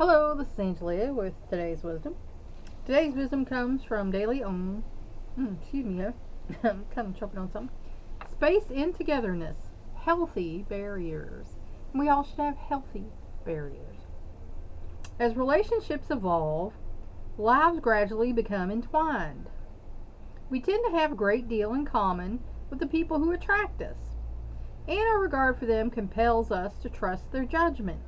Hello, this is Angela with today's wisdom. Today's wisdom comes from Daily Om. Excuse me, I'm kind of choking on something. Space and togetherness, healthy barriers. And we all should have healthy barriers. As relationships evolve, lives gradually become entwined. We tend to have a great deal in common with the people who attract us, and our regard for them compels us to trust their judgment.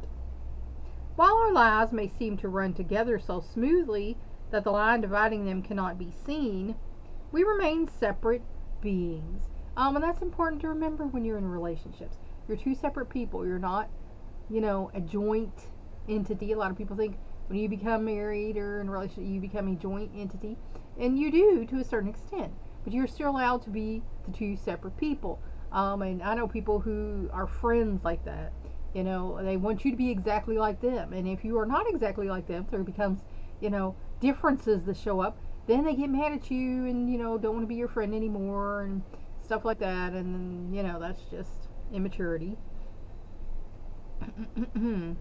While our lives may seem to run together so smoothly that the line dividing them cannot be seen, we remain separate beings. And that's important to remember when you're in relationships. You're two separate people. You're not, a joint entity. A lot of people think when you become married or in a relationship, you become a joint entity. And you do to a certain extent. But you're still allowed to be the two separate people. And I know people who are friends like that. They want you to be exactly like them. And if you are not exactly like them, there becomes, differences that show up. Then they get mad at you and, don't want to be your friend anymore and stuff like that. And, that's just immaturity. To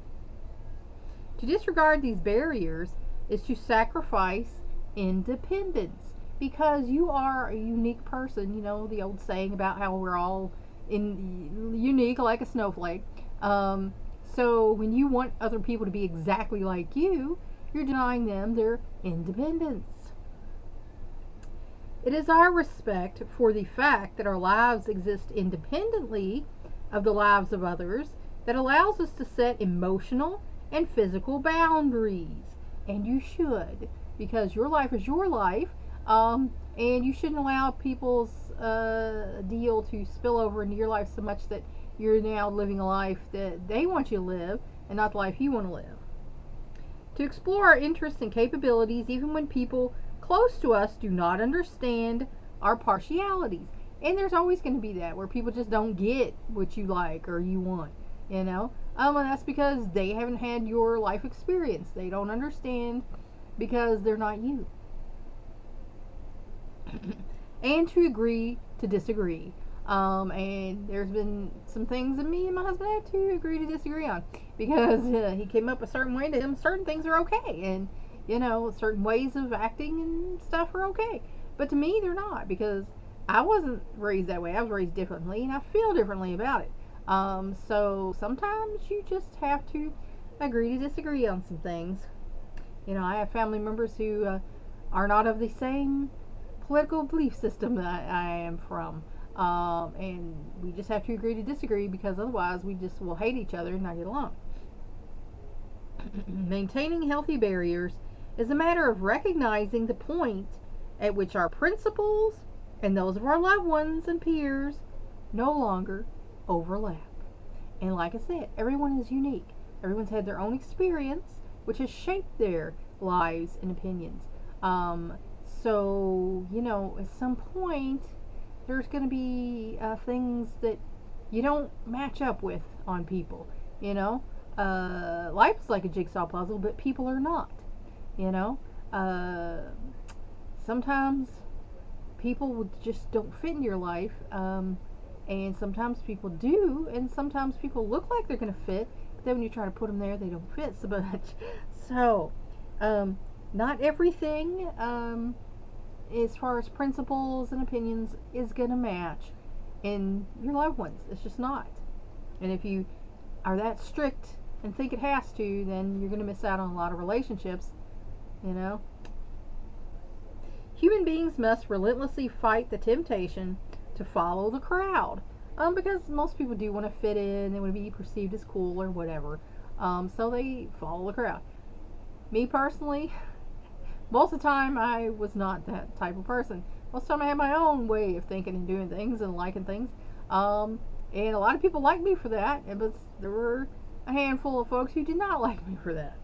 disregard these barriers is to sacrifice independence because you are a unique person. The old saying about how we're all unique like a snowflake. So when you want other people to be exactly like you, you're denying them their independence. It is our respect for the fact that our lives exist independently of the lives of others that allows us to set emotional and physical boundaries. And you should, because your life is your life, and you shouldn't allow people's deal to spill over into your life so much that you're now living a life that they want you to live and not the life you want to live. To explore our interests and capabilities even when people close to us do not understand our partialities. And there's always going to be that where people just don't get what you like or you want, and that's because they haven't had your life experience. They don't understand because they're not you. And to agree to disagree. And there's been some things that me and my husband had to agree to disagree on because he came up a certain way to him. Certain things are okay, and certain ways of acting and stuff are okay. But to me, they're not because I wasn't raised that way. I was raised differently, and I feel differently about it. So sometimes you just have to agree to disagree on some things. I have family members who are not of the same political belief system that I am from. And we just have to agree to disagree because otherwise we just will hate each other and not get along. Maintaining healthy barriers is a matter of recognizing the point at which our principles and those of our loved ones and peers no longer overlap. And like I said, everyone is unique. Everyone's had their own experience, which has shaped their lives and opinions. So, at some point, there's going to be things that you don't match up with on people. Life is like a jigsaw puzzle, but people are not. Sometimes people just don't fit in your life, and sometimes people do, and sometimes people look like they're going to fit, but then when you try to put them there, they don't fit so much. So, not everything as far as principles and opinions is going to match in your loved ones. It's just not. And if you are that strict and think it has to, then you're going to miss out on a lot of relationships. Human beings must relentlessly fight the temptation to follow the crowd, because most people do want to fit in. They want to be perceived as cool or whatever, so they follow the crowd. Me personally, most of the time I was not that type of person. Most of the time I had my own way of thinking and doing things and liking things, and a lot of people liked me for that, but there were a handful of folks who did not like me for that.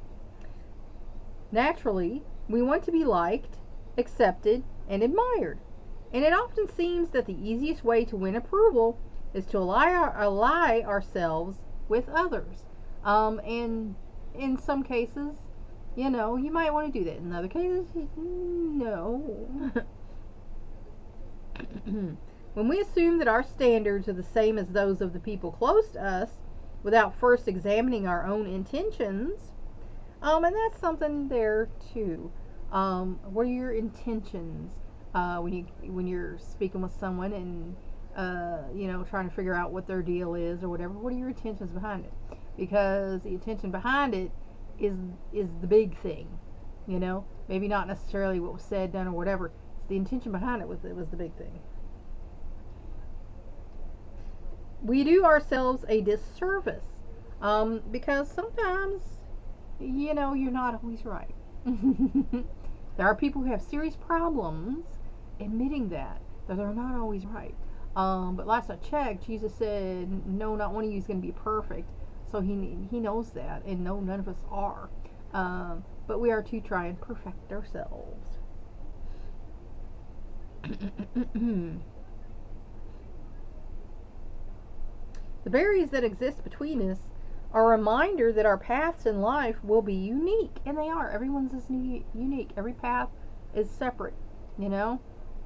Naturally, we want to be liked, accepted, and admired, and it often seems that the easiest way to win approval is to ally ourselves with others. And in some cases, you might want to do that. In other cases, no. When we assume that our standards are the same as those of the people close to us without first examining our own intentions, And that's something there too. What are your intentions when you're speaking with someone and trying to figure out what their deal is or whatever? What are your intentions behind it? Because the intention behind it is is the big thing. Maybe not necessarily what was said, done, or whatever. It's the intention behind it was the big thing. We do ourselves a disservice because sometimes you're not always right. There are people who have serious problems admitting that they're not always right. But last I checked, Jesus said, "No, not one of you is going to be perfect." So he knows that, and no, none of us are. But we are to try and perfect ourselves. The barriers that exist between us are a reminder that our paths in life will be unique, and they are. Everyone's is unique. Every path is separate, you know.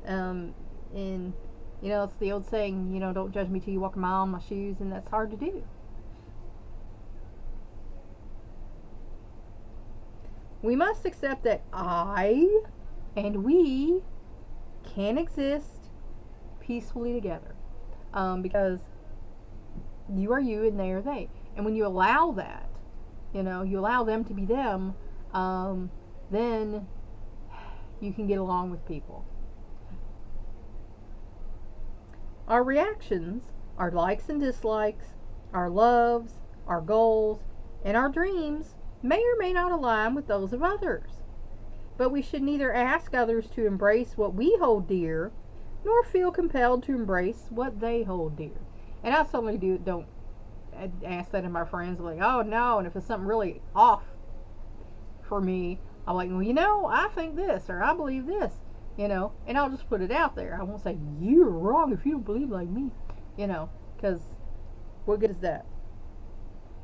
And it's the old saying, don't judge me till you walk a mile in my shoes, and that's hard to do. We must accept that I and we can exist peacefully together, because you are you and they are they. And when you allow that, you allow them to be them, then you can get along with people. Our reactions, our likes and dislikes, our loves, our goals, and our dreams may or may not align with those of others. But we should neither ask others to embrace what we hold dear, nor feel compelled to embrace what they hold dear. And I certainly don't ask that of my friends, like, oh no, and if it's something really off for me, I'm like, well, I think this, or I believe this, and I'll just put it out there. I won't say, you're wrong if you don't believe like me, because what good is that?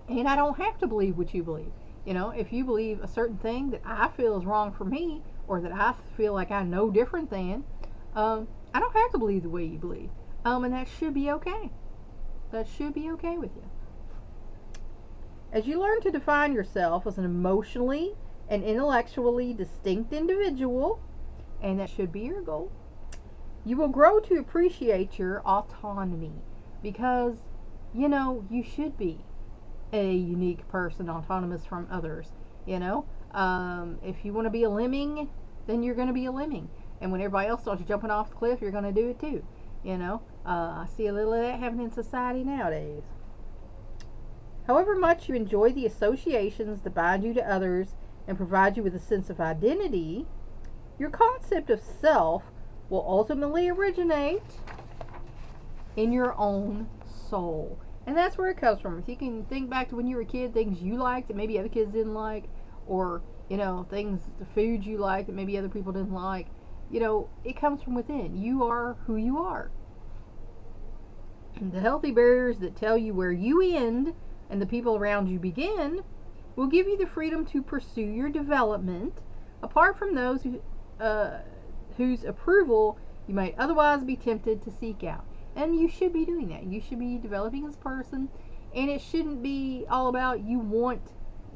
And I don't have to believe what you believe. If you believe a certain thing that I feel is wrong for me, or that I feel like I know different than, I don't have to believe the way you believe. And that should be okay. That should be okay with you. As you learn to define yourself as an emotionally and intellectually distinct individual, and that should be your goal, you will grow to appreciate your autonomy, because you should be a unique person, autonomous from others. If you want to be a lemming, then you're going to be a lemming, and when everybody else starts jumping off the cliff, you're going to do it too. I see a little of that happening in society nowadays. However much you enjoy the associations that bind you to others and provide you with a sense of identity, your concept of self will ultimately originate in your own soul. And that's where it comes from. If you can think back to when you were a kid, things you liked that maybe other kids didn't like, or, things, the food you liked that maybe other people didn't like, it comes from within. You are who you are. And the healthy barriers that tell you where you end and the people around you begin will give you the freedom to pursue your development, apart from those whose approval you might otherwise be tempted to seek out. And you should be doing that. You should be developing as a person, and it shouldn't be all about you want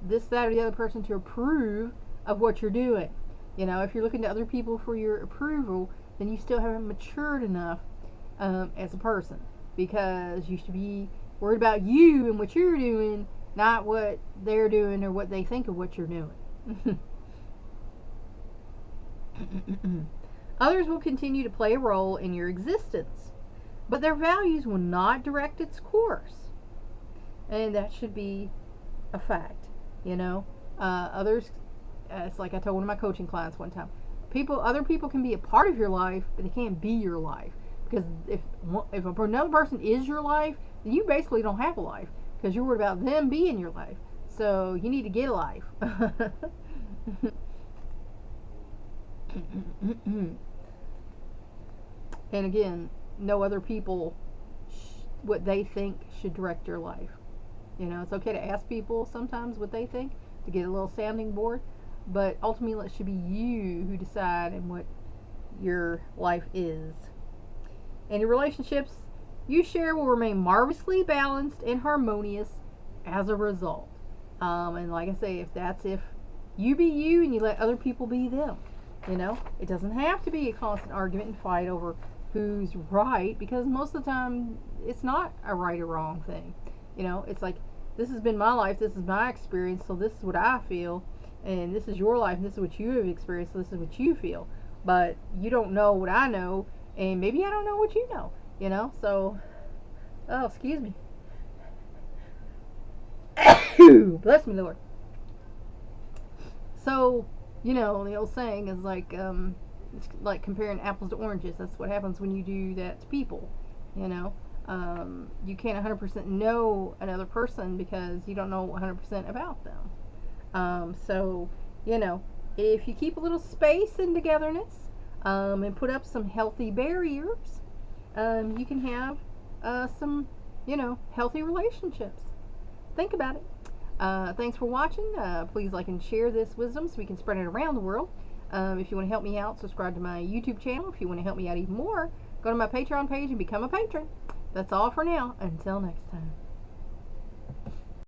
this, that, or the other person to approve of what you're doing. If you're looking to other people for your approval, then you still haven't matured enough as a person, because you should be worried about you and what you're doing, not what they're doing or what they think of what you're doing. Others will continue to play a role in your existence, but their values will not direct its course. And that should be a fact. Others, it's like I told one of my coaching clients one time, other people can be a part of your life, but they can't be your life. Because if another person is your life, then you basically don't have a life, because you're worried about them being your life. So you need to get a life. And again, no other people what they think should direct your life. It's okay to ask people sometimes what they think to get a little sounding board, but ultimately it should be you who decide and what your life is. Any relationships you share will remain marvelously balanced and harmonious as a result. And like I say, if You be you and you let other people be them. You know, it doesn't have to be a constant argument and fight over who's right, because most of the time it's not a right or wrong thing. You know, it's like, this has been my life, this is my experience, so this is what I feel, and this is your life, and this is what you have experienced, so this is what you feel. But you don't know what I know, and maybe I don't know what you know. You know, so, oh, excuse me. Bless me, Lord. So, you know, the old saying is like, it's like comparing apples to oranges. That's what happens when you do that to people. You know, you can't 100% know another person because you don't know 100% about them. So, you know, if you keep a little space in togetherness, and put up some healthy barriers, you can have some, you know, healthy relationships. Think about it. Thanks for watching. Please like and share this wisdom so we can spread it around the world. If you want to help me out, subscribe to my YouTube channel. If you want to help me out even more, go to my Patreon page and become a patron. That's all for now. Until next time.